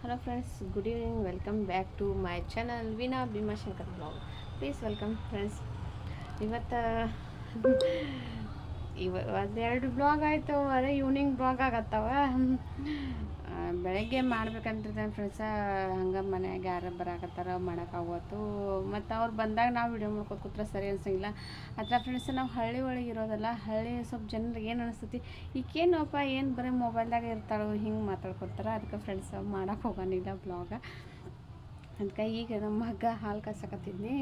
Hello friends, good evening. Welcome back to my channel Veena Bhimashankar vlog. Please welcome friends. ಇವತ್ತು ಒಂದೆರಡು blog ಆಯಿತು, ಅದೇ evening blog ಆಗತ್ತವ. ಬೆಳಗ್ಗೆ ಮಾಡ್ಬೇಕಂತಿರ್ತೇನೆ friends. ಹಂಗೆ ಮನ್ಯಾಗ ಯಾರು ಬರಾಕತ್ತಾರ ಮಾಡೋಕ್ಕಾಗತ್ತು, ಮತ್ತು ಅವ್ರು ಬಂದಾಗ ನಾವು ವಿಡಿಯೋ ಮಾಡ್ಕೊತ ಕೂತ್ರೆ ಸರಿ ಅನ್ಸಂಗಿಲ್ಲ. ಅಥವಾ ಫ್ರೆಂಡ್ಸ್, ನಾವು ಹಳ್ಳಿ ಒಳಗೆ ಇರೋದಲ್ಲ, ಹಳ್ಳಿ ಸ್ವಲ್ಪ ಜನರಿಗೆ ಏನು ಅನಿಸ್ತೈತಿ, ಈಗೇನಪ್ಪ ಏನು ಬರೀ ಮೊಬೈಲ್ದಾಗ ಇರ್ತಾಳೋ ಹಿಂಗೆ ಮಾತಾಡ್ಕೊತಾರೆ. ಅದಕ್ಕೆ ಫ್ರೆಂಡ್ಸ್ ಮಾಡೋಕೆ ಹೋಗೋನಿಲ್ಲ ಬ್ಲಾಗ. ಅದಕ್ಕೆ ಈಗ ನಮ್ಮ ಮಗ ಹಾಲು ಕಾಸಕತ್ತಿದ್ನಿ.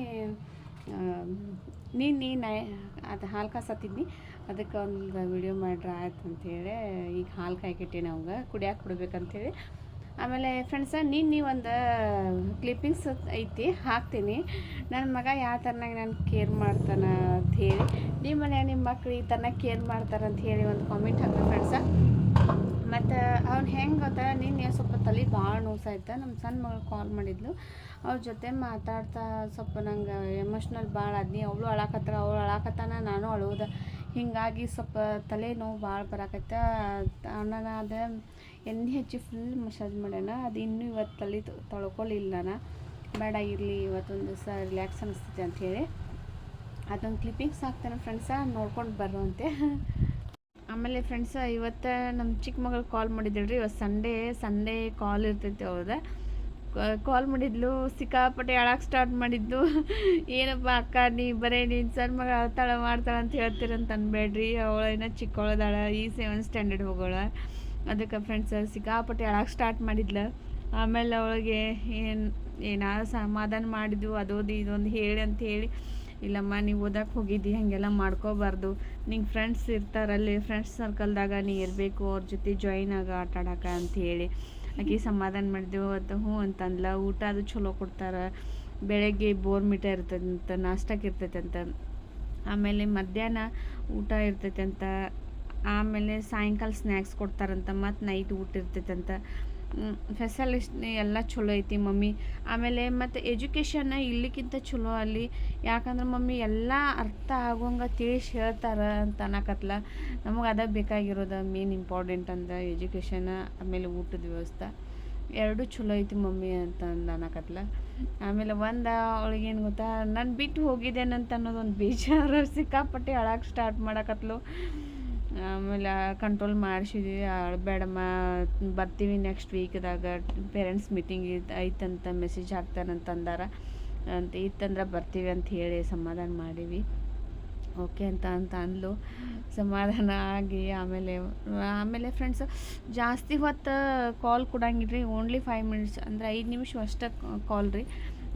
ನೀನು ಅದು ಹಾಲು ಕಾಸತ್ತಿದ್ನಿ, ಅದಕ್ಕೆ ಒಂದು ವಿಡಿಯೋ ಮಾಡ್ರೆ ಆಯ್ತು ಅಂಥೇಳಿ ಈಗ ಹಾಲು ಕಾಯ್ಕಿಟ್ಟೀನಿ ಅವಂಗೆ ಕುಡಿಯೋಕೆ ಬಿಡ್ಬೇಕಂತೇಳಿ. ಆಮೇಲೆ ಫ್ರೆಂಡ್ಸ, ನೀವು ಒಂದು ಕ್ಲಿಪ್ಪಿಂಗ್ಸ್ ಐತಿ ಹಾಕ್ತೀನಿ. ನನ್ನ ಮಗ ಯಾವ ಥರನಾಗ ನಾನು ಕೇರ್ ಮಾಡ್ತಾನೆ ಅಂಥೇಳಿ, ನಿಮ್ಮ ಮನ್ಯಾಗ ನಿಮ್ಮ ಮಕ್ಳು ಈ ಥರನಾಗ ಕೇರ್ ಮಾಡ್ತಾರೆ ಅಂತ ಹೇಳಿ ಒಂದು ಕಾಮೆಂಟ್ ಹಾಕಿ ಫ್ರೆಂಡ್ಸ. ಮತ್ತು ಅವ್ನು ಹೆಂಗೆ ಗೊತ್ತಾ, ನಿನ್ನೆ ಸ್ವಲ್ಪ ತಲೆ ಭಾಳ ನೋಸಾಯ್ತು. ನಮ್ಮ ಸಣ್ಣ ಮಗಳು ಕಾಲ್ ಮಾಡಿದ್ಲು, ಅವ್ರ ಜೊತೆ ಮಾತಾಡ್ತಾ ಸ್ವಲ್ಪ ನಂಗೆ ಎಮೋಷ್ನಲ್ ಭಾಳ ಆದ್ನಿ. ಅವಳು ಅಳಾಕತ್ತಾನ, ನಾನು ಅಳುವುದ. ಹೀಗಾಗಿ ಸ್ವಲ್ಪ ತಲೆ ನೋವು ಭಾಳ ಬರಾಕತ್ತ. ನಾನು ಅದು ಎಣ್ಣೆ ಹಚ್ಚಿ ಫುಲ್ ಮಸಾಜ್ ಮಾಡ್ಯಾನ. ಅದು ಇನ್ನೂ ಇವತ್ತು ತಲೆ ತೊಳ್ಕೊಳಿಲ್ಲ. ಬೇಡ ಇರಲಿ, ಇವತ್ತೊಂದು ದಿವಸ ರಿಲ್ಯಾಕ್ಸ್ ಅನಿಸ್ತೈತೆ ಅಂಥೇಳಿ ಅದೊಂದು ಕ್ಲಿಪ್ಪಿಂಗ್ಸ್ ಹಾಕ್ತಾನೆ ಫ್ರೆಂಡ್ಸ, ನೋಡ್ಕೊಂಡು ಬರುವಂತೆ. ಆಮೇಲೆ ಫ್ರೆಂಡ್ಸ, ಇವತ್ತು ನಮ್ಮ ಚಿಕ್ಕ ಮಗಳು ಕಾಲ್ ಮಾಡಿದ್ದಳ್ರಿ. ಇವತ್ತು ಸಂಡೇ ಕಾಲ್ ಇರ್ತೈತೆ. ಹೌದಾ, ಕಾಲ್ ಮಾಡಿದ್ಲು, ಸಿಕ್ಕಾಪಟ್ಟೆ ಅಳಕ್ಕೆ ಸ್ಟಾರ್ಟ್ ಮಾಡಿದ್ದು. ಏನಪ್ಪ ಅಕ್ಕ, ನೀನು ಸಣ್ಣ ಮಗ ಅಳ್ತಾಳೆ ಮಾಡ್ತಾಳೆ ಅಂತ ಹೇಳ್ತೀರಂತ ಅನ್ಬೇಡ್ರಿ, ಅವಳೇನ ಚಿಕ್ಕವಳದಾಳ, ಈ 7th ಸ್ಟ್ಯಾಂಡರ್ಡ್ ಹೋಗೋಳ. ಅದಕ್ಕೆ ಫ್ರೆಂಡ್ಸ್ ಸಿಕ್ಕಾಪಟ್ಟೆ ಅಳಕ್ಕೆ ಸ್ಟಾರ್ಟ್ ಮಾಡಿದ್ಲು. ಆಮೇಲೆ ಅವಳಿಗೆ ಏನಾದ್ರು ಸಮಾಧಾನ ಮಾಡಿದ್ವು, ಅದೋದು ಇದೊಂದು ಹೇಳಿ ಅಂತ ಹೇಳಿ, ಇಲ್ಲಮ್ಮ ನೀವು ಓದಕ್ಕೆ ಹೋಗಿದ್ದಿ, ಹಾಗೆಲ್ಲ ಮಾಡ್ಕೋಬಾರ್ದು, ನಿಂಗೆ ಫ್ರೆಂಡ್ಸ್ ಇರ್ತಾರಲ್ಲಿ, ಫ್ರೆಂಡ್ಸ್ ಸರ್ಕಲ್ದಾಗ ನೀ ಇರಬೇಕು, ಅವ್ರ ಜೊತೆ ಜಾಯಿನ್ ಆಗ ಆಟ ಆಡೋಕೆ ಅಂಥೇಳಿ ಆಕೆ ಸಮಾಧಾನ ಮಾಡಿದೆವು. ಅದು ಹ್ಞೂ ಅಂತಂದ್ಲ. ಊಟ ಅದು ಚಲೋ ಕೊಡ್ತಾರೆ. ಬೆಳಗ್ಗೆ ಬೋರ್ಮಿಟ ಇರ್ತದಂತ, ನಾಷ್ಟಕ್ಕೆ ಇರ್ತೈತಂತ. ಆಮೇಲೆ ಮಧ್ಯಾಹ್ನ ಊಟ ಇರ್ತೈತಂತ. ಆಮೇಲೆ ಸಾಯಂಕಾಲ ಸ್ನ್ಯಾಕ್ಸ್ ಕೊಡ್ತಾರಂತ. ಮತ್ತು ನೈಟ್ ಊಟ ಇರ್ತೈತಂತ. ಫೆಸಿಲಿಸ್ಟ್ ಎಲ್ಲ ಚಲೋ ಐತಿ ಮಮ್ಮಿ. ಆಮೇಲೆ ಮತ್ತು ಎಜುಕೇಷನ್ನ ಇಲ್ಲಿಕ್ಕಿಂತ ಚಲೋ ಅಲ್ಲಿ. ಯಾಕಂದ್ರೆ ಮಮ್ಮಿ ಎಲ್ಲ ಅರ್ಥ ಆಗೋಂಗೆ ತಿಳಿಸಿ ಹೇಳ್ತಾರೆ ಅಂತ ಅನ್ನಕತ್ಲ. ನಮಗೆ ಅದ ಬೇಕಾಗಿರೋದು ಮೇನ್ ಇಂಪಾರ್ಟೆಂಟ್ ಅಂದ್ರೆ ಎಜುಕೇಷನ್, ಆಮೇಲೆ ಊಟದ ವ್ಯವಸ್ಥೆ ಎರಡೂ ಚಲೋ ಐತಿ ಮಮ್ಮಿ ಅಂತ ಅನ್ನಕತ್ಲ. ಆಮೇಲೆ ಅವಳಿಗೇನು ಗೊತ್ತಾ, ನಾನು ಬಿಟ್ಟು ಹೋಗಿದ್ದೇನಂತ ಅನ್ನೋದೊಂದು ಬೇಜಾರು. ಸಿಕ್ಕಾಪಟ್ಟೆ ಅಳಕ್ಕೆ ಸ್ಟಾರ್ಟ್ ಮಾಡಕತ್ಲು. ಆಮೇಲೆ ಕಂಟ್ರೋಲ್ ಮಾಡಿಸಿದ್ವಿ, ಬೇಡಮ್ಮ ಬರ್ತೀವಿ ನೆಕ್ಸ್ಟ್ ವೀಕ್ದಾಗ, ಪೇರೆಂಟ್ಸ್ ಮೀಟಿಂಗ್ ಐತಂತ ಮೆಸೇಜ್ ಹಾಕ್ತಾರಂತ ಅಂದಾರ ಅಂತ. ಇತ್ತಂದ್ರೆ ಬರ್ತೀವಿ ಅಂತ ಹೇಳಿ ಸಮಾಧಾನ ಮಾಡೀವಿ. ಓಕೆ ಅಂತ ಅಂದ್ಲು. ಸಮಾಧಾನ ಆಗಿ ಆಮೇಲೆ ಫ್ರೆಂಡ್ಸ್, ಜಾಸ್ತಿ ಹೊತ್ತು ಕಾಲ್ ಕೊಡಂಗಿಲ್ರಿ. ಓನ್ಲಿ 5 ಮಿನಿಟ್ಸ್ ಅಂದರೆ 5 ನಿಮಿಷ ಅಷ್ಟೇ ಕಾಲ್ ರೀ.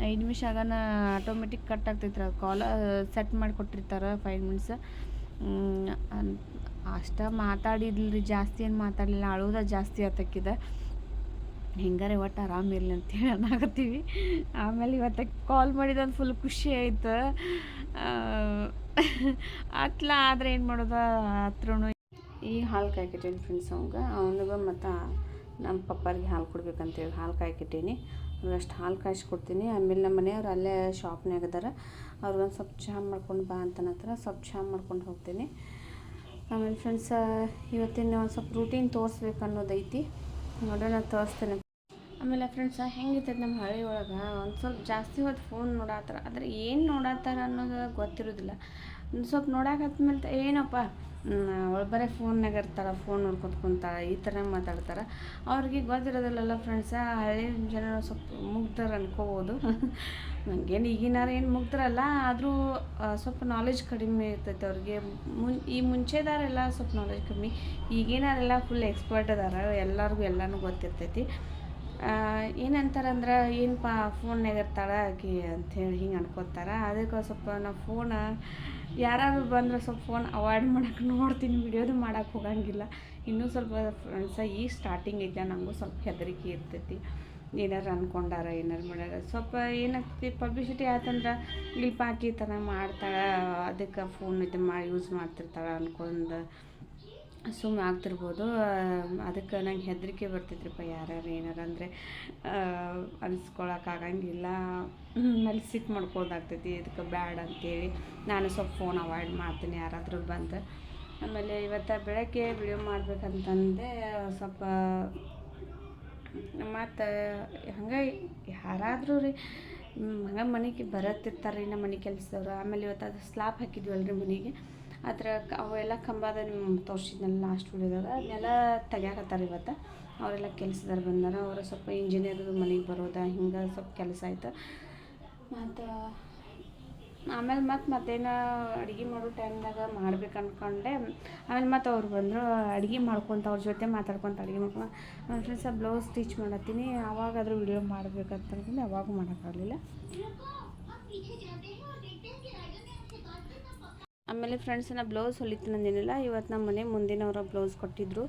5 ನಿಮಿಷ ಆಗೋಣ ಆಟೋಮೆಟಿಕ್ ಕಟ್ ಆಗ್ತೈತ್ರಿ. ಅದು ಕಾಲ ಸೆಟ್ ಮಾಡಿಕೊಟ್ಟಿರ್ತಾರೆ 5 ಮಿನಿಟ್ಸ್. ಅಷ್ಟ ಮಾತಾಡಿದ್ರಿ, ಜಾಸ್ತಿ ಏನು ಮಾತಾಡಲಿಲ್ಲ. ಅಳುವುದ ಜಾಸ್ತಿ ಆತಕ್ಕಿದೆ. ಹೆಂಗಾರೆ ಒಟ್ಟು ಆರಾಮಿರಲಿ ಅಂತೇಳಿ ಅನ್ನಾಗತ್ತೀವಿ. ಆಮೇಲೆ ಇವತ್ತು ಕಾಲ್ ಮಾಡಿದೊಂದು ಫುಲ್ ಖುಷಿ ಆಯ್ತು. ಆದರೆ ಏನು ಮಾಡೋದು, ಹತ್ರೂ ಈ ಹಾಲು ಕಾಯ್ಕಿಟ್ಟೀನಿ ಫ್ರೆಂಡ್ಸ್. ಅವನಿಗೆ ಮತ್ತು ನಮ್ಮ ಪಪ್ಪರಿಗೆ ಹಾಲು ಕೊಡ್ಬೇಕಂತೇಳಿ ಹಾಲು ಕಾಯ್ಕಿಟ್ಟೀನಿ. ಅಷ್ಟು ಹಾಲು ಕಾಯಿಸ್ಕೊಡ್ತೀನಿ. ಆಮೇಲೆ ನಮ್ಮ ಮನೆಯವ್ರು ಅಲ್ಲೇ ಶಾಪ್ನಾಗ ಅದಾರ, ಅವ್ರಿಗೊಂದು ಸ್ವಲ್ಪ ಚಹಾ ಮಾಡ್ಕೊಂಡು ಬಾ ಅಂತನತ್ರ, ಸ್ವಲ್ಪ ಚಹಾ ಮಾಡ್ಕೊಂಡು ಹೋಗ್ತೀನಿ. ಆಮೇಲೆ ಫ್ರೆಂಡ್ಸ, ಇವತ್ತಿನ ಒಂದು ಸ್ವಲ್ಪ ರೂಟೀನ್ ತೋರಿಸ್ಬೇಕು ಅನ್ನೋದೈತಿ, ನೋಡೋಣ ತೋರಿಸ್ತೇನೆ. ಆಮೇಲೆ ಫ್ರೆಂಡ್ಸ, ಹೆಂಗಿರ್ತೈತೆ ನಮ್ಮ ಹಳ್ಳಿ ಒಳಗೆ, ಒಂದು ಸ್ವಲ್ಪ ಜಾಸ್ತಿ ಹೊತ್ತು ಫೋನ್ ನೋಡತ್ತಾರ. ಆದರೆ ಏನು ನೋಡತ್ತಾರ ಅನ್ನೋದು ಗೊತ್ತಿರೋದಿಲ್ಲ. ಒಂದು ಸ್ವಲ್ಪ ನೋಡಾಕತ್ಮೇಲೆ ಏನಪ್ಪ ಅವಳು ಬರೀ ಫೋನ್ನಾಗ ಇರ್ತಾಳೆ, ಫೋನ್ ನೋಡ್ಕೊತ ಕುಂತಾಳೆ, ಈ ಥರ ಮಾತಾಡ್ತಾರೆ. ಅವ್ರಿಗೆ ಗೊತ್ತಿರೋದಿಲ್ಲಲ್ಲ ಫ್ರೆಂಡ್ಸ. ಹಳ್ಳಿ ಜನ ಸ್ವಲ್ಪ ಮುಗ್ಧರು ಅನ್ಕೋಬೋದು. ನನಗೇನು ಈಗಿನಾರು ಏನು ಮುಗ್ಧರಲ್ಲ, ಆದರೂ ಸ್ವಲ್ಪ ನಾಲೆಜ್ ಕಡಿಮೆ ಇರ್ತೈತೆ ಅವ್ರಿಗೆ. ಈ ಮುಂಚೆದಾರೆಲ್ಲ ಸ್ವಲ್ಪ ನಾಲೆಜ್ ಕಮ್ಮಿ, ಈಗಿನಾರೆಲ್ಲ ಫುಲ್ ಎಕ್ಸ್ಪರ್ಟ್ ಅದಾರ, ಎಲ್ಲರಿಗೂ ಎಲ್ಲನೂ ಗೊತ್ತಿರ್ತೈತಿ. ಏನಂತಾರಂದ್ರೆ, ಏನಪ್ಪ ಫೋನ್ನಾಗ ಇರ್ತಾಳೆ ಆಕಿ ಅಂಥೇಳಿ ಹಿಂಗೆ ಅನ್ಕೋತಾರೆ. ಅದಕ್ಕೆ ಸ್ವಲ್ಪ ನಾವು ಫೋನ ಯಾರಾದ್ರು ಬಂದರೆ ಸ್ವಲ್ಪ ಫೋನ್ ಅವಾಯ್ಡ್ ಮಾಡೋಕೆ ನೋಡ್ತೀನಿ, ವಿಡಿಯೋದು ಮಾಡೋಕೆ ಹೋಗಂಗಿಲ್ಲ. ಇನ್ನೂ ಸ್ವಲ್ಪ ಫ್ರೆಂಡ್ಸ ಈಗ ಸ್ಟಾರ್ಟಿಂಗ್ ಐತೆ, ನನಗೂ ಸ್ವಲ್ಪ ಹೆದರಿಕೆ ಇರ್ತೈತಿ. ಏನಾರು ಅಂದ್ಕೊಂಡಾರ, ಏನಾರು ಮಾಡ್ಯಾರ, ಸ್ವಲ್ಪ ಏನಾಗ್ತೈತಿ ಪಬ್ಲಿಸಿಟಿ ಆಯ್ತಂದ್ರೆ ಇಲ್ಲಿ ಆಕಿ ಈ ಥರ ಮಾಡ್ತಾಳೆ, ಅದಕ್ಕೆ ಫೋನ್ ಇದು ಯೂಸ್ ಮಾಡ್ತಿರ್ತಾಳೆ ಅನ್ಕೊಂಡು ಸುಮ್ಮನೆ ಆಗ್ತಿರ್ಬೋದು. ಅದಕ್ಕೆ ನಂಗೆ ಹೆದರಿಕೆ ಬರ್ತೈತ್ರಿಪ್ಪ. ಯಾರ್ಯಾರು ಏನಾರು ಅಂದರೆ ಅನಿಸ್ಕೊಳಕ್ಕಾಗಂಗಿಲ್ಲ, ಆಮೇಲೆ ಸಿಟ್ಟು ಮಾಡ್ಕೊಳ್ಳೋದಾಗ್ತೈತಿ. ಇದಕ್ಕೆ ಬ್ಯಾಡ ಅಂತೇಳಿ ನಾನು ಸ್ವಲ್ಪ ಫೋನ್ ಅವಾಯ್ಡ್ ಮಾಡ್ತೀನಿ ಯಾರಾದರೂ ಬಂದು. ಆಮೇಲೆ ಇವತ್ತು ಬೆಳಗ್ಗೆ ವಿಡಿಯೋ ಮಾಡ್ಬೇಕಂತಂದೆ ಸ್ವಲ್ಪ ಮತ್ತು ಹಂಗೆ ಯಾರಾದರೂ ರೀ ಹಂಗೆ ಮನೆಗೆ ಬರತ್ತಿರ್ತಾರೆ ರೀ ನಮ್ಮ ಮನೆ ಕೆಲಸದವ್ರು. ಆಮೇಲೆ ಇವತ್ತು ಅದು ಸ್ಲಾಬ್ ಹಾಕಿದ್ವಲ್ಲ ರೀ ಮನೆಗೆ, ಅದ್ರ ಅವೆಲ್ಲ ಕಂಬದ ನಿಮ್ಮ ತೋರಿಸಿದ್ನಲ್ಲ ಲಾಸ್ಟ್ ವಿಡಿಯೋದಾಗ, ಅದನ್ನೆಲ್ಲ ತೆಗ್ಯಾಕತ್ತಾರೆ ಇವತ್ತು. ಅವರೆಲ್ಲ ಕೆಲಸದವ್ರು ಬಂದಾರ. ಅವರು ಸ್ವಲ್ಪ ಇಂಜಿನಿಯರ್ದು ಮನೆಗೆ ಬರೋದ ಹಿಂಗೆ ಸ್ವಲ್ಪ ಕೆಲಸ ಆಯ್ತು. ಮತ್ತು ಆಮೇಲೆ ಮತ್ತೇನು ಅಡುಗೆ ಮಾಡೋ ಟೈಮ್ದಾಗ ಮಾಡ್ಬೇಕು ಅಂದ್ಕೊಂಡೆ. ಆಮೇಲೆ ಮತ್ತು ಅವ್ರು ಬಂದರು, ಅಡುಗೆ ಮಾಡ್ಕೊತ ಅವ್ರ ಜೊತೆ ಮಾತಾಡ್ಕೊತ ಅಡುಗೆ ಮಾಡ್ಕೊಂಡು ನನ್ನ ಫ್ರೆಂಡ್ಸ ಬ್ಲೌಸ್ ಸ್ಟಿಚ್ ಮಾಡತ್ತೀನಿ. ಅವಾಗಾದರೂ ವಿಡಿಯೋ ಮಾಡ್ಬೇಕಂತ ಅನ್ಕೊಂಡು ಅವಾಗೂ ಮಾಡೋಕ್ಕಾಗಲಿಲ್ಲ. ಆಮೇಲೆ ಫ್ರೆಂಡ್ಸ್ ನಾ ಬ್ಲೌಸ್ ಹೊಲಿತೀನಿ ಅಂದೇನಿಲ್ಲ, ಇವತ್ತು ನಮ್ಮ ಮನೆ ಮುಂದಿನವರ ಬ್ಲೌಸ್ ಕೊಟ್ಟಿದ್ದರು,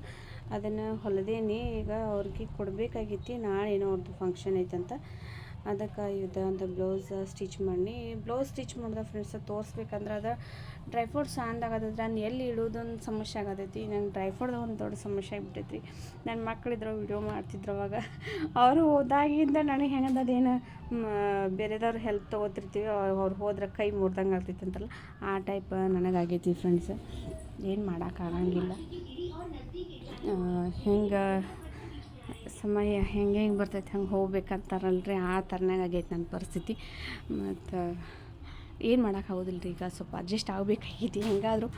ಅದನ್ನು ಹೊಲಿದೇನಿ. ಈಗ ಅವ್ರಿಗೆ ಕೊಡಬೇಕಾಗಿತ್ತು, ನಾಳೆ ಏನೋ ಅವ್ರದ್ದು ಫಂಕ್ಷನ್ ಐತಂತ, ಅದಕ್ಕೆ ಒಂದು ಬ್ಲೌಸ್ ಸ್ಟಿಚ್ ಮಾಡಿ. ಬ್ಲೌಸ್ ಸ್ಟಿಚ್ ಮಾಡಿದ ಫ್ರೆಂಡ್ಸ್ ತೋರಿಸ್ಬೇಕಂದ್ರೆ ಅದು ಡ್ರೈ ಫ್ರೂಟ್ಸ್ ಅಂದಾಗತ್ತೈತಿ, ನಾನು ಎಲ್ಲಿ ಇಡೋದೊಂದು ಸಮಸ್ಯೆ ಆಗತೈತಿ. ನಂಗೆ ಡ್ರೈ ಫ್ರೂಟ್ದು ಒಂದು ದೊಡ್ಡ ಸಮಸ್ಯೆ ಆಗಿಬಿಟ್ಟೈತಿ. ನನ್ನ ಮಕ್ಕಳಿದ್ರು ವಿಡಿಯೋ ಮಾಡ್ತಿದ್ರು ಅವಾಗ, ಅವರು ಹೋದಾಗಿಂದ ನನಗೆ ಹೆಂಗದೇನು ಬೇರೆದವ್ರು ಹೆಲ್ಪ್ ತೊಗೋತಿರ್ತೀವಿ, ಅವ್ರು ಹೋದ್ರೆ ಕೈ ಮುರಿದಂಗೆ ಆಗ್ತೈತಿ ಅಂತಲ್ಲ, ಆ ಟೈಪ್ ನನಗಾಗೈತಿ ಫ್ರೆಂಡ್ಸ್. ಏನು ಮಾಡೋಕ್ಕಾಗಂಗಿಲ್ಲ, ಹೆಂಗೆ ಸಮಯ ಹೆಂಗೆ ಬರ್ತೈತೆ ಹಂಗೆ ಹೋಗ್ಬೇಕಂತಾರಲ್ರಿ, ಆ ಥರನಾಗ ಆಗೈತೆ ನನ್ನ ಪರಿಸ್ಥಿತಿ. ಮತ್ತು ಏನು ಮಾಡೋಕ್ಕಾಗೋದಿಲ್ಲ ರೀ, ಈಗ ಸ್ವಲ್ಪ ಅಡ್ಜಸ್ಟ್ ಆಗಬೇಕಾಗೈತಿ. ಹೆಂಗಾದರೂ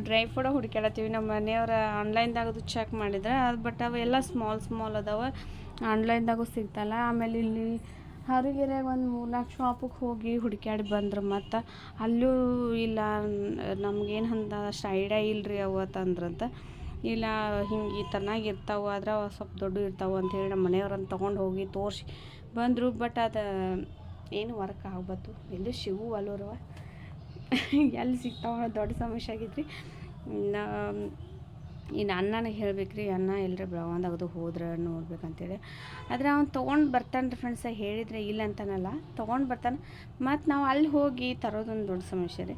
ಡ್ರೈ ಫ್ರೂಟ ಹುಡುಕ್ಯಾಡತ್ತೀವಿ. ನಮ್ಮ ಮನೆಯವ್ರ ಆನ್ಲೈನ್ದಾಗದು ಚೆಕ್ ಮಾಡಿದ್ರೆ ಅದು, ಬಟ್ ಅವೆಲ್ಲ ಸ್ಮಾಲ್ ಅದಾವೆ, ಆನ್ಲೈನ್ದಾಗೂ ಸಿಗ್ತಲ್ಲ. ಆಮೇಲೆ ಇಲ್ಲಿ ಹರಿಗೆರೆಯಾಗ ಒಂದು 3-4 ಶಾಪಿಗೆ ಹೋಗಿ ಹುಡುಕ್ಯಾಡಿ ಬಂದ್ರೆ ಮತ್ತು ಅಲ್ಲೂ ಇಲ್ಲ, ನಮಗೇನು ಅಷ್ಟು ಐಡಿಯಾ ಇಲ್ಲರಿ ಅವತ್ತಂದ್ರಂತ. ಇಲ್ಲ ಹಿಂಗೆ ಈ ಥರನಾಗಿ ಇರ್ತಾವೆ, ಆದ್ರೆ ಸ್ವಲ್ಪ ದೊಡ್ಡ ಇರ್ತಾವೆ ಅಂಥೇಳಿ ನಮ್ಮ ಮನೆಯವ್ರನ್ನ ತೊಗೊಂಡು ಹೋಗಿ ತೋರಿಸಿ ಬಂದರು. ಬಟ್ ಅದು ಏನು ವರ್ಕ್ ಆಗ್ಬತ್ತು, ಎಲ್ಲೂ ಸಿಗು ಅಲ್ಲೋರವ ಎಲ್ಲಿ ಸಿಗ್ತಾವ, ದೊಡ್ಡ ಸಮಸ್ಯೆ ಆಗೈತ್ರಿ. ಇನ್ನು ಅಣ್ಣನ ಹೇಳ್ಬೇಕು ರೀ, ಅಣ್ಣ ಎಲ್ಲರ ಬೆಳಗಾವ್ದಾಗದು ಹೋದ್ರೆ ನೋಡ್ಬೇಕಂತೇಳಿ. ಆದರೆ ಅವ್ನು ತೊಗೊಂಡು ಬರ್ತಾನೆ ರೀ ಫ್ರೆಂಡ್ಸ, ಹೇಳಿದರೆ ಇಲ್ಲ ಅಂತನಲ್ಲ, ತೊಗೊಂಡು ಬರ್ತಾನೆ. ಮತ್ತು ನಾವು ಅಲ್ಲಿ ಹೋಗಿ ತರೋದೊಂದು ದೊಡ್ಡ ಸಮಸ್ಯೆ ರೀ.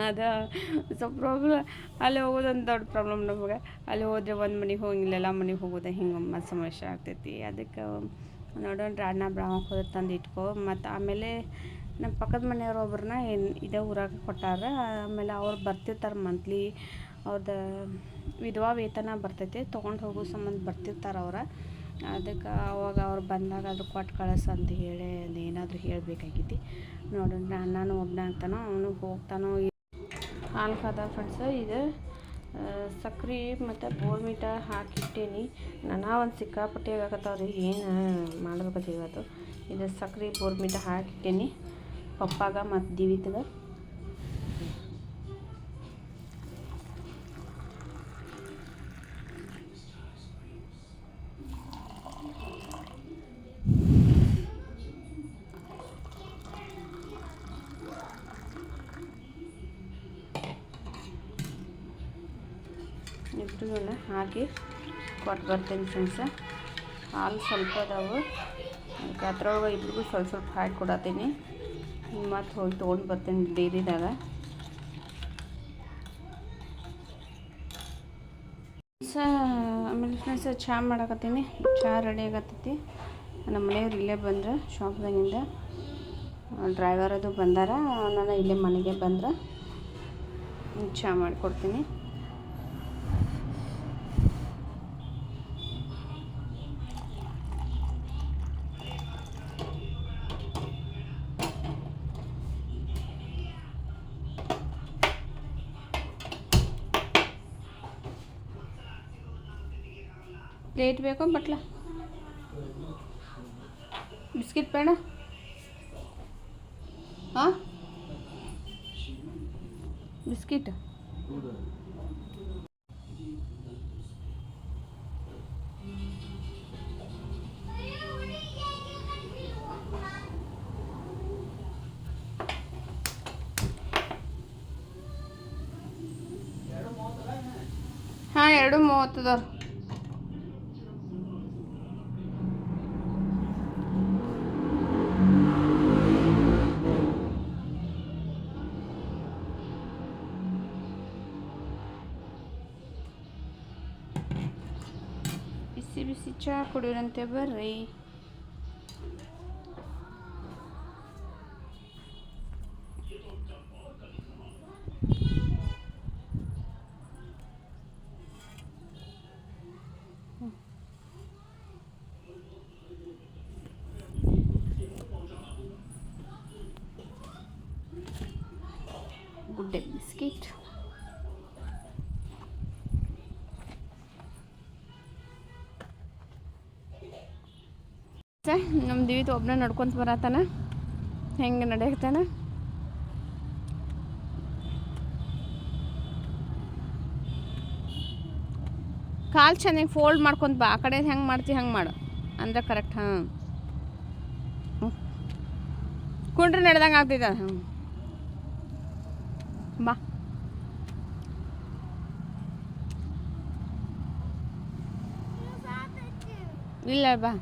ಅದು ಸ್ವಲ್ಪ ಪ್ರಾಬ್ಲಮ್, ಅಲ್ಲಿ ಹೋಗೋದೊಂದು ದೊಡ್ಡ ಪ್ರಾಬ್ಲಮ್ ನಮಗೆ. ಅಲ್ಲಿ ಹೋದರೆ ಒಂದು ಮನೆಗೆ ಹೋಗಿಲ್ಲ, ಎಲ್ಲ ಮನೆಗೆ ಹೋಗೋದೆ ಹಿಂಗೆ ಮತ್ತು ಸಮಸ್ಯೆ ಆಗ್ತೈತಿ. ಅದಕ್ಕೆ ನೋಡೋಣ ಅಣ್ಣ ಬೆಳಗಾವ್ಗೆ ಹೋದ್ರೆ ತಂದು ಇಟ್ಕೋ. ಮತ್ತು ಆಮೇಲೆ ನಮ್ಮ ಪಕ್ಕದ ಮನೆಯವ್ರು ಒಬ್ರನ್ನ ಇದೇ ಊರಾಗ ಕೊಟ್ಟಾರ. ಆಮೇಲೆ ಅವ್ರು ಬರ್ತಿರ್ತಾರೆ ಮಂತ್ಲಿ, ಅವ್ರದ್ದು ವಿಧವಾ ವೇತನ ಬರ್ತೈತೆ, ತೊಗೊಂಡು ಹೋಗೋ ಸಂಬಂಧ ಬರ್ತಿರ್ತಾರೆ ಅವ್ರು. ಅದಕ್ಕೆ ಅವಾಗ ಅವ್ರು ಬಂದಾಗ ಅದು ಕೊಟ್ಟು ಕಳಿಸ್ ಅಂತ ಹೇಳಿ ಅದೇನಾದರೂ ಹೇಳಬೇಕಾಗೈತಿ. ನೋಡೋಣ ಅಣ್ಣನೂ ಒಬ್ಬನೇ ಆಗ್ತಾನೋ ಅವನು ಹೋಗ್ತಾನೋ. ಹಾಲು ಕಾದ ಫ್ರೆಂಡ್ಸ್, ಇದು ಸಕ್ರೆ ಮತ್ತು ಬೋರ್ಮಿಟ ಹಾಕಿಟ್ಟೇನಿ. ಒಂದು ಸಿಕ್ಕಾಪಟ್ಟೆ ಆಗತ್ತಾವ್ರಿ, ಏನು ಮಾಡ್ಬೇಕಂತ ಇವತ್ತು. ಇದು ಸಕ್ರೆ ಬೋರ್ಮಿಟ ಹಾಕಿಟ್ಟೇನಿ ಪಪ್ಪಾಗ ಮತ್ತು ದಿವಿತ್ಗೆ. ಇಬ್ಬರಿಗೆಲ್ಲ ಹಾಕಿ ಕೊಟ್ಟು ಬರ್ತೀನಿ ಫ್ರೆಂಡ್ಸ. ಹಾಲು ಸ್ವಲ್ಪ ಅದಾವು, ಅದಕ್ಕೆ ಅದ್ರೊಳಗೆ ಇಬ್ರಿಗೂ ಸ್ವಲ್ಪ ಹಾಕಿ ಕೊಡತ್ತೀನಿ. ಮತ್ತು ಹೋಗಿ ತೊಗೊಂಡು ಬರ್ತೀನಿ ಡೈರಿದಾಗ. ಆಮೇಲೆ ಫ್ರೆಂಡ್ಸ್ ಚಹಾ ಮಾಡಕತ್ತೀನಿ, ಚಹಾ ರೆಡಿ ಆಗತ್ತೈತಿ. ನಮ್ಮ ಮನೆಯವ್ರು ಇಲ್ಲೇ ಬಂದ್ರೆ ಶಾಪ್ದಾಗಿಂದ, ಡ್ರೈವರ್ ಅದು ಬಂದಾರ, ನಾನು ಇಲ್ಲೇ ಮನೆಗೆ ಬಂದ್ರೆ ಚಹಾ ಮಾಡಿಕೊಡ್ತೀನಿ. ಪ್ಲೇಟ್ ಬೇಕೋ ಬಟ್ಲ, ಬಿಸ್ಕಿಟ್ ಬೇಡ? ಹಾಂ ಬಿಸ್ಕಿಟ್ ಹಾಂ 2:30. ಬಿಸಿ ಬಿಸಿ ಚಹಾ ಕುಡಿಯೋರಂತೆ ಬರ್ರಿ. ನಮ್ಮ ದಿವಿತ್ ಒಬ್ಬನ ನಡ್ಕೊಂತ ಬರತ್ತಾನ, ಹೆಂಗೆ ನಡೆಯತ್ತಾನ. ಕಾಲು ಚೆನ್ನಾಗಿ ಫೋಲ್ಡ್ ಮಾಡ್ಕೊಂತ ಬಾ, ಆ ಕಡೆ ಹೆಂಗೆ ಮಾಡ್ತಿ ಹಂಗೆ ಮಾಡು ಅಂದ್ರೆ ಕರೆಕ್ಟ್. ಹಾಂ ಕುಂಡ್ರೆ ನಡೆದಂಗೆ ಆಗ್ತೈತೆ. ಹ್ಞೂ ಬಾ. ಇಲ್ಲ ಬಾ.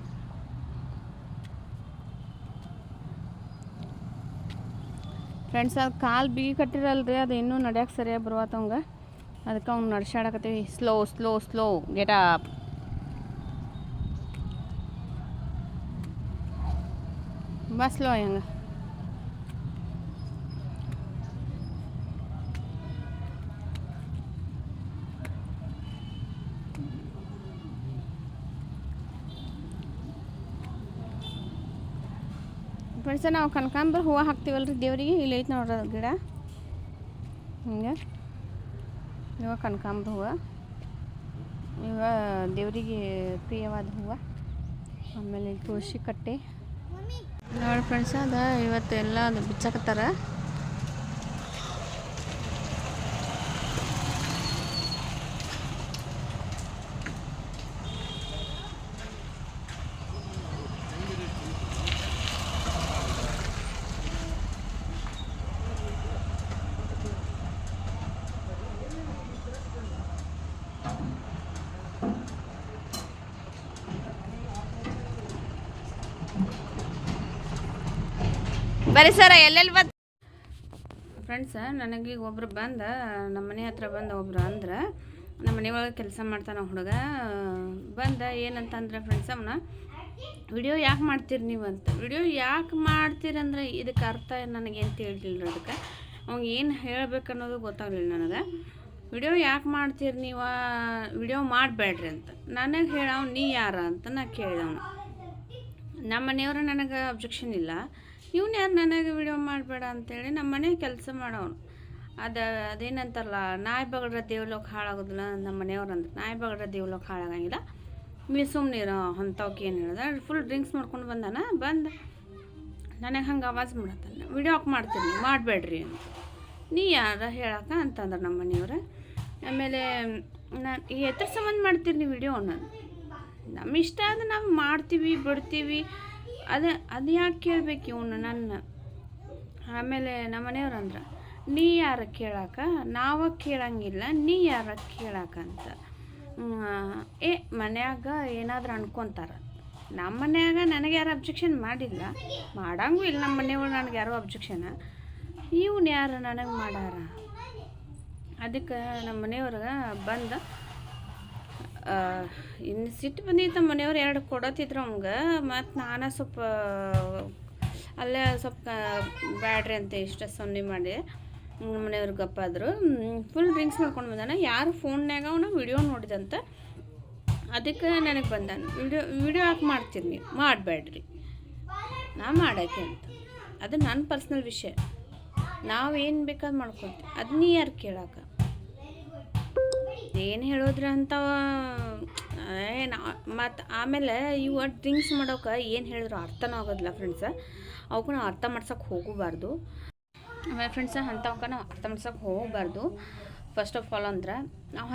ಫ್ರೆಂಡ್ಸ್, ಅದು ಕಾಲು ಬಿಗಿ ಕಟ್ಟಿರಲ್ರಿ, ಅದು ಇನ್ನೂ ನಡ್ಯಕ್ಕೆ ಸರಿಯಾಗಿ ಬರುವತ್ತವಂಗ. ಅದಕ್ಕೆ ಅವ್ನು ನಡ್ಸಾಡಕತ್ತೀವಿ. Slow slow slow get up. ಬಾ ಸ್ಲೋ ಹಂಗೆ. ಫ್ರೆಂಡ್ಸ, ನಾವು ಕನಕಾಂಬರ ಹೂವು ಹಾಕ್ತೀವಲ್ರಿ ದೇವರಿಗೆ. ಇಲ್ಲಿ ಐತೆ ನೋಡ್ರಿ ಗಿಡ ಹಿಂಗೆ. ಇವ ಕನಕಾಂಬರ ಹೂವು, ಇವ ದೇವರಿಗೆ ಪ್ರಿಯವಾದ ಹೂವು. ಆಮೇಲೆ ತುಳಸಿ ಕಟ್ಟೆ ನೋಡಿ ಫ್ರೆಂಡ್ಸ, ಅದು ಇವತ್ತೆಲ್ಲ ಅದು ಬಿಚ್ಚಾಕತ್ತಾರ. ಬರೀ ಸರ ಎಲ್ಲೆಲ್ಲಿ ಬಂದು ಫ್ರೆಂಡ್ಸ, ನನಗೆ ಒಬ್ರು ಬಂದ ನಮ್ಮ ಮನೆ ಹತ್ರ ಬಂದ ಒಬ್ರು ಅಂದ್ರೆ, ನಮ್ಮ ಮನೆಯೊಳಗೆ ಕೆಲಸ ಮಾಡ್ತಾನೆ ಹುಡುಗ ಬಂದ. ಏನಂತಂದ್ರೆ ಫ್ರೆಂಡ್ಸ್, ಅವನ ವಿಡಿಯೋ ಯಾಕೆ ಮಾಡ್ತೀರಿ ನೀವು ಅಂತ. ವಿಡಿಯೋ ಯಾಕೆ ಮಾಡ್ತೀರಂದ್ರೆ ಇದಕ್ಕೆ ಅರ್ಥ ನನಗೇನು ತಿಳಿಲಿಲ್ಲ. ಅದಕ್ಕೆ ಅವ್ನಿಗೆ ಏನು ಹೇಳ್ಬೇಕು ಅನ್ನೋದು ಗೊತ್ತಾಗಲಿಲ್ಲ ನನಗೆ. ವಿಡಿಯೋ ಯಾಕೆ ಮಾಡ್ತೀರಿ ನೀವು, ವಿಡಿಯೋ ಮಾಡಬೇಡ್ರಿ ಅಂತ ನನಗೆ ಹೇಳವ್. ನೀ ಯಾರ ಅಂತ ನಾ ಕೇಳಿದವನು. ನಮ್ಮ ಮನೆಯವರು ನನಗೆ ಅಬ್ಜೆಕ್ಷನ್ ಇಲ್ಲ, ಇವ್ನು ಯಾರು ನನಗೆ ವಿಡಿಯೋ ಮಾಡಬೇಡ ಅಂತೇಳಿ. ನಮ್ಮ ಮನೆ ಕೆಲಸ ಮಾಡೋನು. ಅದೇನಂತಾರಲ್ಲ, ನಾಯಿ ಬಗಡ್ರ ದೇವ್ಲೋಕ ಹಾಳಾಗೋದಿಲ್ಲ. ನಮ್ಮ ಮನೆಯವ್ರು ಅಂದ್ರೆ ನಾಯಿ ಬಗಡ್ರ ದೇವ್ಲೋಕ ಹಾಳಾಗಂಗಿಲ್ಲ. ಸುಮ್ಮನೆ ಅಂಥವ್ಕೆ ಏನು ಹೇಳ್ದೆ. ಫುಲ್ ಡ್ರಿಂಕ್ಸ್ ಮಾಡ್ಕೊಂಡು ಬಂದು ನನಗೆ ಹಂಗೆ ಆವಾಜ್ ಮಾಡತ್ತಾನೆ, ವಿಡಿಯೋ ಹಾಕಿ ಮಾಡ್ತೀನಿ ಮಾಡಬೇಡ್ರಿ ಅಂತ. ನೀ ಯಾರ ಹೇಳಕ್ಕ ಅಂತಂದ್ರೆ ನಮ್ಮ ಮನೆಯವ್ರು. ಆಮೇಲೆ ನಾನು ಎದ್ರ ಸಂಬಂಧ ಮಾಡ್ತೀರಿ ನೀವು ವಿಡಿಯೋ ಅನ್ನೋದು. ನಮ್ಮ ಇಷ್ಟ ಅದು ನಾವು ಮಾಡ್ತೀವಿ ಬಿಡ್ತೀವಿ. ಅದು ಯಾಕೆ ಕೇಳಬೇಕು ಇವನು ನನ್ನ. ಆಮೇಲೆ ನಮ್ಮ ಮನೆಯವ್ರು ಅಂದ್ರೆ, ನೀ ಯಾರ ಕೇಳಾಕ, ನಾವು ಕೇಳಂಗಿಲ್ಲ, ನೀ ಯಾರ ಕೇಳಾಕಂತ. ಮನ್ಯಾಗ ಏನಾದರೂ ಅನ್ಕೊತಾರೆ. ನಮ್ಮ ಮನ್ಯಾಗ ನನಗೆ ಯಾರು ಅಬ್ಜೆಕ್ಷನ್ ಮಾಡಿಲ್ಲ, ಮಾಡಂಗೂ ಇಲ್ಲ. ನಮ್ಮ ಮನೆಯವ್ರು ನನಗೆ ಯಾರೋ ಅಬ್ಜೆಕ್ಷನ್. ಇವ್ನು ಯಾರು ನನಗೆ ಮಾಡಾರ. ಅದಕ್ಕೆ ನಮ್ಮ ಮನೆಯವ್ರಿಗೆ ಬಂದು ಇನ್ನು ಸಿಟ್ಟು ಬಂದಿತ್ತು. ನಮ್ಮ ಮನೆಯವ್ರು 2 ಕೊಡತ್ತಿದ್ರು ಅವಂಗೆ. ಮತ್ತು ನಾನು ಸ್ವಲ್ಪ ಅಲ್ಲೇ ಸ್ವಲ್ಪ ಬ್ಯಾಡ್ರಿ ಅಂತ ಇಷ್ಟ ಸೊನ್ನೆ ಮಾಡಿ ನಮ್ಮ ಮನೆಯವ್ರು ಗಪ್ಪಾದರು. ಫುಲ್ ಡ್ರಿಂಕ್ಸ್ ಮಾಡ್ಕೊಂಡು ಬಂದಾನ. ಯಾರು ಫೋನ್ಯಾಗ ಅವನ ವಿಡಿಯೋ ನೋಡಿದಂತ. ಅದಕ್ಕೆ ನನಗೆ ಬಂದಾನ, ವಿಡಿಯೋ ಯಾಕೆ ಮಾಡ್ತೀರಿ ನೀವು, ಮಾಡಬೇಡ್ರಿ, ನಾ ಮಾಡೋಕ್ಕೆ ಅಂತ. ಅದು ನನ್ನ ಪರ್ಸ್ನಲ್ ವಿಷಯ, ನಾವೇನು ಬೇಕಾದ್ರೆ ಮಾಡ್ಕೊತೀವಿ. ಅದು ನೀ ಯಾರು ಕೇಳಾಕ. ಏನು ಹೇಳಿದ್ರೆ ಅಂಥವ. ಮತ್ತು ಆಮೇಲೆ ಇವು ಡ್ರಿಂಕ್ಸ್ ಮಾಡೋಕೆ ಏನು ಹೇಳಿದ್ರು ಅರ್ಥನೂ ಆಗೋದಿಲ್ಲ ಫ್ರೆಂಡ್ಸ. ಅವಕ್ಕೂ ನಾವು ಅರ್ಥ ಮಾಡ್ಸೋಕೆ ಹೋಗಬಾರ್ದು. ಆಮೇಲೆ ಫ್ರೆಂಡ್ಸ, ಅಂಥವಕ್ಕೆ ನಾವು ಅರ್ಥ ಮಾಡ್ಸೋಕೆ ಹೋಗಬಾರ್ದು. ಫಸ್ಟ್ ಆಫ್ ಆಲ್ ಅಂದ್ರೆ ನಾವು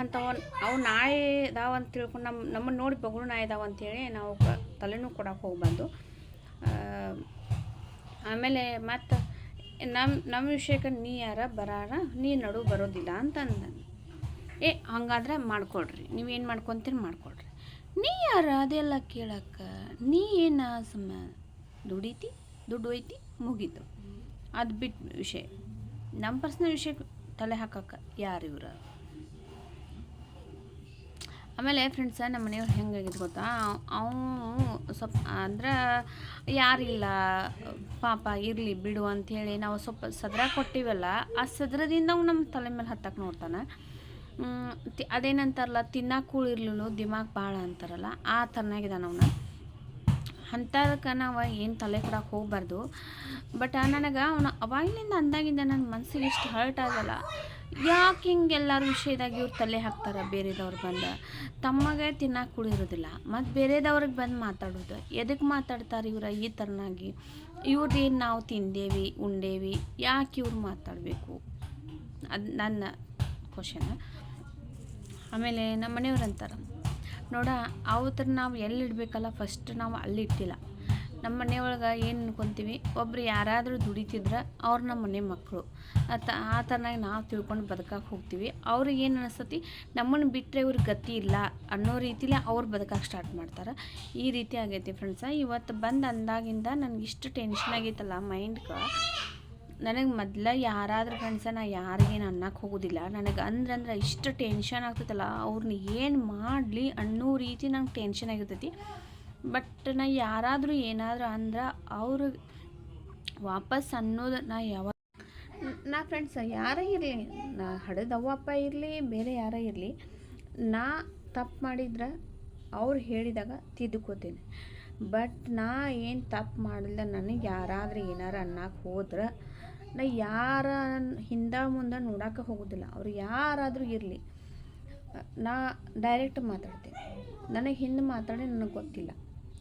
ಅವು ನಾಯಿ ಇದಾವ ಅಂತ ತಿಳ್ಕೊಂಡು ನಮ್ಮನ್ನು ನೋಡಿ ಬಗಳು ನಾಯಿ ಇದಾವ ಅಂಥೇಳಿ ನಾವು ತಲೆನೂ ಕೊಡೋಕೆ ಹೋಗಬಾರ್ದು. ಆಮೇಲೆ ಮತ್ತು ನಮ್ಮ ವಿಷಯಕ್ಕೆ ನೀ ಯಾರ ಬರಾರ, ನೀ ನಡು ಬರೋದಿಲ್ಲ ಅಂತಂದ. ಹಂಗಾದ್ರೆ ಮಾಡ್ಕೊಡ್ರಿ, ನೀವೇನು ಮಾಡ್ಕೊತೀರಿ ಮಾಡ್ಕೊಡ್ರಿ. ನೀ ಯಾರ ಅದೆಲ್ಲ ಕೇಳಕ್ಕೆ. ನೀ ಏನು ದುಡ್ಡು ಐತಿ ಮುಗೀತು. ಅದು ಬಿಟ್ಟು ವಿಷಯ, ನಮ್ಮ ಪರ್ಸ್ನಲ್ ವಿಷಯಕ್ಕೆ ತಲೆ ಹಾಕಕ್ಕೆ ಯಾರು ಇವ್ರು. ಆಮೇಲೆ ಫ್ರೆಂಡ್ಸ, ನಮ್ಮ ಮನೆಯವ್ರು ಹೆಂಗಾಗಿದ್ದು ಗೊತ್ತಾ, ಅವನು ಸ್ವಲ್ಪ ಅಂದ್ರೆ ಯಾರಿಲ್ಲ ಪಾಪ ಇರಲಿ ಬಿಡು ಅಂಥೇಳಿ ನಾವು ಸ್ವಲ್ಪ ಸದ್ರ ಕೊಟ್ಟಿವಲ್ಲ, ಆ ಸದ್ರದಿಂದ ಅವ್ನು ನಮ್ಮ ತಲೆ ಮೇಲೆ ಹತ್ತಕ್ಕೆ ನೋಡ್ತಾನೆ. ಅದೇನಂತಾರಲ್ಲ, ತಿನ್ನಕ್ಕೆ ಕೂಳಿರ್ಲಿಲ್ಲ ದಿಮಾಗ್ ಭಾಳ ಅಂತಾರಲ್ಲ, ಆ ಥರನಾಗಿದ್ದಾನೆ ಅವನು. ಅಂಥದಕ್ಕೆ ನಾವು ಏನು ತಲೆ ಕೊಡಕ್ಕೆ ಹೋಗಬಾರ್ದು. ಬಟ್ ನನಗೆ ಅವನು ಅವಾಗಿನಿಂದ ಅಂದಾಗಿಂದ ನನ್ನ ಮನಸ್ಸಿಗೆ ಇಷ್ಟು ಹರ್ಟ್ ಆಗಲ್ಲ. ಯಾಕೆ ಹಿಂಗೆ ಎಲ್ಲರ ವಿಷಯದಾಗ ಇವ್ರು ತಲೆ ಹಾಕ್ತಾರೆ ಬೇರೆದವ್ರು ಬಂದು ತಮಗೆ ತಿನ್ನಕ್ಕೆ ಕುಡಿರೋದಿಲ್ಲ ಮತ್ತು ಬೇರೆದವ್ರಿಗೆ ಬಂದು ಮಾತಾಡೋದು ಎದಕ್ಕೆ ಮಾತಾಡ್ತಾರೆ ಇವ್ರು ಈ ಥರನಾಗಿ ಇವ್ರದ್ದೇನು ನಾವು ತಿಂದೇವಿ ಉಂಡೇವಿ ಯಾಕೆ ಇವ್ರು ಮಾತಾಡಬೇಕು ಅದು ನನ್ನ ಕ್ವಶನ್. ಆಮೇಲೆ ನಮ್ಮ ಮನೆಯವ್ರು ಅಂತಾರೆ ನೋಡ ಅವ್ರ ನಾವು ಎಲ್ಲಿ ಇಡಬೇಕಲ್ಲ ಫಸ್ಟ್ ನಾವು ಅಲ್ಲಿ ಇಟ್ಟಿಲ್ಲ. ನಮ್ಮ ಮನೆಯೊಳಗೆ ಏನು ಅನ್ಕೊತೀವಿ ಒಬ್ರು ಯಾರಾದರೂ ದುಡಿತಿದ್ರೆ ಅವ್ರು ನಮ್ಮ ಮನೆ ಮಕ್ಕಳು ಆ ಥರನಾಗಿ ನಾವು ತಿಳ್ಕೊಂಡು ಬದುಕಕ್ಕೆ ಹೋಗ್ತೀವಿ. ಅವ್ರಿಗೆ ಏನು ಅನಿಸ್ತತಿ ನಮ್ಮನ್ನು ಬಿಟ್ಟರೆ ಇವ್ರಿಗೆ ಗತಿ ಇಲ್ಲ ಅನ್ನೋ ರೀತಿಲಿ ಅವ್ರು ಬದುಕಕ್ಕೆ ಸ್ಟಾರ್ಟ್ ಮಾಡ್ತಾರೆ. ಈ ರೀತಿ ಆಗೈತಿ ಫ್ರೆಂಡ್ಸ. ಇವತ್ತು ಬಂದು ಅಂದಾಗಿಂದ ನನಗೆ ಇಷ್ಟು ಟೆನ್ಷನ್ ಆಗೈತಲ್ಲ ಮೈಂಡ್ಗೆ. ನನಗೆ ಮೊದಲ ಯಾರಾದ್ರೂ ಫ್ರೆಂಡ್ಸ ನಾ ಯಾರಿಗೇನು ಅನ್ನಕ್ಕೆ ಹೋಗೋದಿಲ್ಲ. ನನಗೆ ಅಂದ್ರೆ ಇಷ್ಟು ಟೆನ್ಷನ್ ಆಗ್ತೈತಲ್ಲ ಅವ್ರನ್ನ ಏನು ಮಾಡಲಿ ಅನ್ನೋ ರೀತಿ ನಂಗೆ ಟೆನ್ಷನ್ ಆಗಿರ್ತೈತಿ. ಬಟ್ ನಾ ಯಾರಾದರೂ ಏನಾದರೂ ಅಂದ್ರೆ ಅವ್ರಿಗೆ ವಾಪಸ್ ಅನ್ನೋದು ನಾ ಫ್ರೆಂಡ್ಸ ಯಾರೇ ಇರಲಿ, ನಾ ಹಡದವ್ವ ಅಪ್ಪ ಇರಲಿ ಬೇರೆ ಯಾರೇ ಇರಲಿ, ನಾ ತಪ್ಪು ಮಾಡಿದ್ರೆ ಅವ್ರು ಹೇಳಿದಾಗ ತಿದ್ದುಕೋತೀನಿ. ಬಟ್ ನಾ ಏನು ತಪ್ಪು ಮಾಡಿಲ್ಲ ನನಗೆ ಯಾರಾದರೂ ಏನಾರು ಅನ್ನಕ್ಕೆ ಹೋದ್ರೆ ನಾ ಯಾರ ಹಿಂದೆ ಮುಂದೆ ನೋಡೋಕೆ ಹೋಗೋದಿಲ್ಲ. ಅವ್ರು ಯಾರಾದರೂ ಇರಲಿ ನಾ ಡೈರೆಕ್ಟ್ ಮಾತಾಡ್ತೀನಿ. ನನಗೆ ಹಿಂದೆ ಮಾತಾಡಿ ನನಗೆ ಗೊತ್ತಿಲ್ಲ,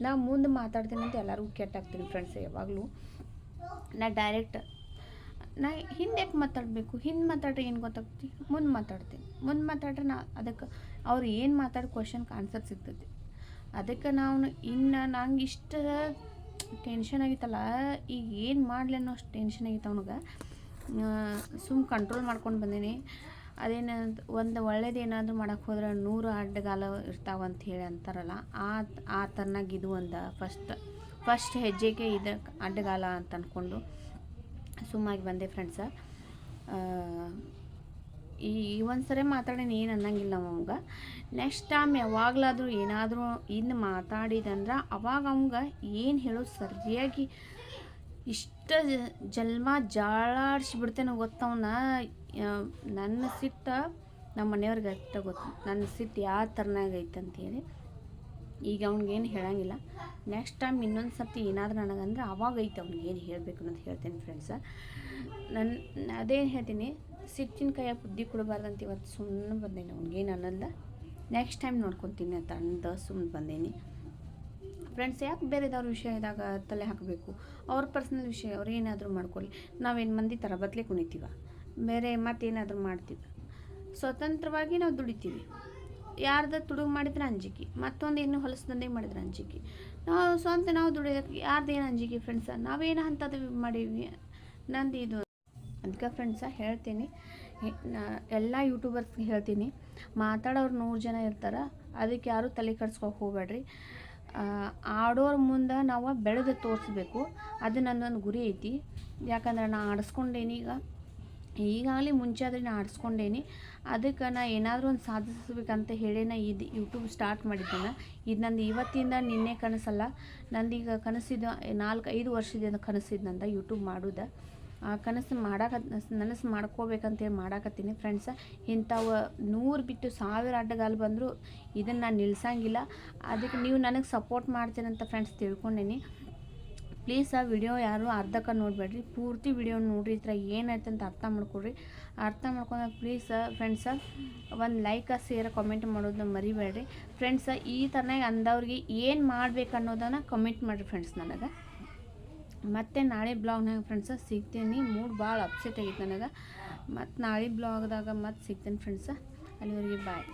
ನಾ ಮುಂದೆ ಮಾತಾಡ್ತೀನಿ ಅಂತ ಎಲ್ಲರಿಗೂ ಕೆಟ್ಟಾಗ್ತೀನಿ ಫ್ರೆಂಡ್ಸ್. ಯಾವಾಗಲೂ ನಾ ಡೈರೆಕ್ಟ್ ನಾ ಹಿಂದೆ ಯಾಕೆ ಮಾತಾಡಬೇಕು, ಹಿಂದೆ ಮಾತಾಡ್ರೆ ಏನು ಗೊತ್ತಾಗ್ತಿ, ಮುಂದೆ ಮಾತಾಡ್ರೆ ನಾ ಅದಕ್ಕೆ ಅವ್ರು ಏನು ಮಾತಾಡೋ ಕ್ವಶನ್ಗೆ ಆನ್ಸರ್ ಸಿಗ್ತೈತಿ. ಅದಕ್ಕೆ ನಾವು ಇನ್ನು ನಂಗೆ ಇಷ್ಟು ಟೆನ್ಷನ್ ಆಗಿತ್ತಲ್ಲ, ಈಗ ಏನು ಮಾಡಲಿ ಅನ್ನೋ ಅಷ್ಟು ಟೆನ್ಷನ್ ಆಗಿತ್ತು ಅವನಿಗೆ. ಕಂಟ್ರೋಲ್ ಮಾಡ್ಕೊಂಡು ಬಂದೀನಿ. ಅದೇನು ಒಂದು ಒಳ್ಳೇದು ಏನಾದರೂ ಮಾಡೋಕ್ಕೆ ಹೋದ್ರೆ 100 ಅಡ್ಡಗಾಲ ಇರ್ತಾವಂತ ಹೇಳಿ ಅಂತಾರಲ್ಲ, ಆ ಥರನಾಗ ಇದು ಒಂದು ಫಸ್ಟ್ ಹೆಜ್ಜೆಗೆ ಇದು ಅಡ್ಡಗಾಲ ಅಂತ ಅಂದ್ಕೊಂಡು ಸುಮ್ಮಾಗಿ ಬಂದೆ ಫ್ರೆಂಡ್ಸ. ಈ ಒಂದು ಸರಿ ಮಾತಾಡೇನಿ, ಏನು ಅನ್ನಂಗಿಲ್ಲ ಅವಂಗೆ. ನೆಕ್ಸ್ಟ್ ಟೈಮ್ ಯಾವಾಗಲಾದರೂ ಏನಾದರೂ ಇನ್ನು ಮಾತಾಡಿದಂದ್ರೆ ಅವಾಗ ಅವಂಗೆ ಏನು ಹೇಳೋದು ಸರಿಯಾಗಿ ಇಷ್ಟು ಜನ್ಮ ಜಾಳಾಡಿಸ್ಬಿಡ್ತೇನೆ ಗೊತ್ತವನ್ನ. ನನ್ನ ಸಿಟ್ಟು ನಮ್ಮ ಮನೆಯವ್ರಿಗೆ ಅಷ್ಟೇ ಗೊತ್ತು, ನನ್ನ ಸಿಟ್ಟು ಯಾವ ಥರನಾಗ ಐತೆ ಅಂತೇಳಿ. ಈಗ ಅವ್ನಿಗೇನು ಹೇಳೋಂಗಿಲ್ಲ. ನೆಕ್ಸ್ಟ್ ಟೈಮ್ ಇನ್ನೊಂದು ಸರ್ತಿ ಏನಾದರೂ ನನಗಂದ್ರೆ ಅವಾಗ ಐತೆ ಅವ್ನಿಗೆ ಏನು ಹೇಳಬೇಕು ಅನ್ನೋದು ಹೇಳ್ತೀನಿ ಫ್ರೆಂಡ್ಸ. ಅದೇನು ಹೇಳ್ತೀನಿ, ಸಿಟ್ಟಿನ ಕೈಯಾಗ ಬುದ್ಧಿ ಕೊಡಬಾರ್ದಂತ ಇವತ್ತು ಸುಮ್ಮನೆ ಬಂದೇನೆ. ಅವ್ನಿಗೇನು ಅನ್ನೋಲ್ಲ, ನೆಕ್ಸ್ಟ್ ಟೈಮ್ ನೋಡ್ಕೊತೀನಿ ಅಂತ ಅಂದು ಸುಮ್ಮನೆ ಬಂದೇನಿ ಫ್ರೆಂಡ್ಸ್. ಯಾಕೆ ಬೇರೆದವ್ರ ವಿಷಯದಾಗ ತಲೆ ಹಾಕಬೇಕು? ಅವ್ರ ಪರ್ಸ್ನಲ್ ವಿಷಯ ಅವ್ರು ಏನಾದರೂ ಮಾಡ್ಕೊಳ್ಳಿ. ನಾವೇನು ಮಂದಿ ಥರ ಬದಲೇ ಕುಣಿತೀವ, ಬೇರೆ ಮತ್ತೇನಾದರೂ ಮಾಡ್ತೀವಿ. ಸ್ವತಂತ್ರವಾಗಿ ನಾವು ದುಡಿತೀವಿ. ಯಾರ್ದು ತುಡುಗು ಮಾಡಿದ್ರೆ ಅಂಜಿಕೆ, ಮತ್ತೊಂದು ಏನು ಹೊಲಸದಂದೇ ಮಾಡಿದ್ರೆ ಅಂಜಿಕೆ. ನಾವು ಸ್ವಂತ ನಾವು ದುಡಿಯೋದಕ್ಕೆ ಯಾರ್ದೇನು ಅಂಜಿಕೆ ಫ್ರೆಂಡ್ಸ? ನಾವೇನು ಅಂಥದ್ದು ಮಾಡೀವಿ ನಂದು ಇದು. ಅದಕ್ಕೆ ಫ್ರೆಂಡ್ಸ ಹೇಳ್ತೀನಿ, ಎಲ್ಲ ಯೂಟ್ಯೂಬರ್ಸ್ಗೆ ಹೇಳ್ತೀನಿ, ಮಾತಾಡೋರು 100 ಜನ ಇರ್ತಾರೆ, ಅದಕ್ಕೆ ಯಾರೂ ತಲೆ ಕೆಡ್ಸ್ಕೊಕ್ಕೆ ಹೋಗ್ಬೇಡ್ರಿ. ಆಡೋರ ಮುಂದೆ ನಾವು ಬೆಳೆದು ತೋರಿಸ್ಬೇಕು. ಅದು ನನ್ನೊಂದು ಗುರಿ ಐತಿ. ಯಾಕಂದ್ರೆ ನಾ ಆಡಿಸ್ಕೊಂಡೇನಿ. ಈಗಾಗಲೇ ಮುಂಚೆ ಆದರೆ ನಾ ಆಡಿಸ್ಕೊಂಡೇನಿ. ಅದಕ್ಕೆ ನಾ ಏನಾದರೂ ಒಂದು ಸಾಧಿಸಬೇಕಂತ ಹೇಳಿ ನಾ ಇದು ಯೂಟ್ಯೂಬ್ ಸ್ಟಾರ್ಟ್ ಮಾಡಿದ್ದೇನೆ. ಇದು ನಂದು ಇವತ್ತಿಂದ ನಿನ್ನೆ ಕನಸಲ್ಲ, ನಂದೀಗ ಕನಸಿದ್ದು 4-5 ವರ್ಷದಿಂದ ಕನಸಿದ್ದು ನಂದು ಯೂಟ್ಯೂಬ್ ಮಾಡೋದು. ಆ ಕನಸು ನನಸು ಮಾಡ್ಕೋಬೇಕಂತೇಳಿ ಮಾಡಾಕತ್ತೀನಿ ಫ್ರೆಂಡ್ಸ. ಇಂಥವು 100 ಬಿಟ್ಟು 1000 ಅಡ್ಡಗಾಲು ಬಂದರೂ ಇದನ್ನು ನಾನು ನಿಲ್ಸಂಗಿಲ್ಲ. ಅದಕ್ಕೆ ನೀವು ನನಗೆ ಸಪೋರ್ಟ್ ಮಾಡ್ತೀರಂತ ಫ್ರೆಂಡ್ಸ್ ತಿಳ್ಕೊಂಡೇನಿ. ಪ್ಲೀಸ್ ಆ ವಿಡಿಯೋ ಯಾರು ಅರ್ಧಕ್ಕೆ ನೋಡಬೇಡ್ರಿ, ಪೂರ್ತಿ ವಿಡಿಯೋ ನೋಡಿರಿ. ಈ ಥರ ಏನಾಯ್ತು ಅಂತ ಅರ್ಥ ಮಾಡ್ಕೊಡ್ರಿ. ಅರ್ಥ ಮಾಡ್ಕೊಂಡಾಗ ಪ್ಲೀಸ್ ಫ್ರೆಂಡ್ಸ ಒಂದು ಲೈಕ್ ಶೇರ್ ಕಮೆಂಟ್ ಮಾಡೋದನ್ನ ಮರಿಬೇಡ್ರಿ ಫ್ರೆಂಡ್ಸ. ಈ ಥರನಾಗಿ ಅಂದವ್ರಿಗೆ ಏನು ಮಾಡ್ಬೇಕು ಅನ್ನೋದನ್ನು ಕಮೆಂಟ್ ಮಾಡಿರಿ ಫ್ರೆಂಡ್ಸ್. ನನಗೆ ಮತ್ತು ನಾಳೆ ಬ್ಲಾಗ್ನಾಗ ಫ್ರೆಂಡ್ಸ ಸಿಗ್ತೀನಿ. ಮೂಡ್ ಭಾಳ ಅಪ್ಸೆಟ್ ಆಗೈತೆ ನನಗೆ. ಮತ್ತು ನಾಳೆ ಬ್ಲಾಗ್ದಾಗ ಮತ್ತೆ ಸಿಗ್ತೀನಿ ಫ್ರೆಂಡ್ಸ. ಅಲ್ಲಿವರೆಗೆ ಬಾಯ್.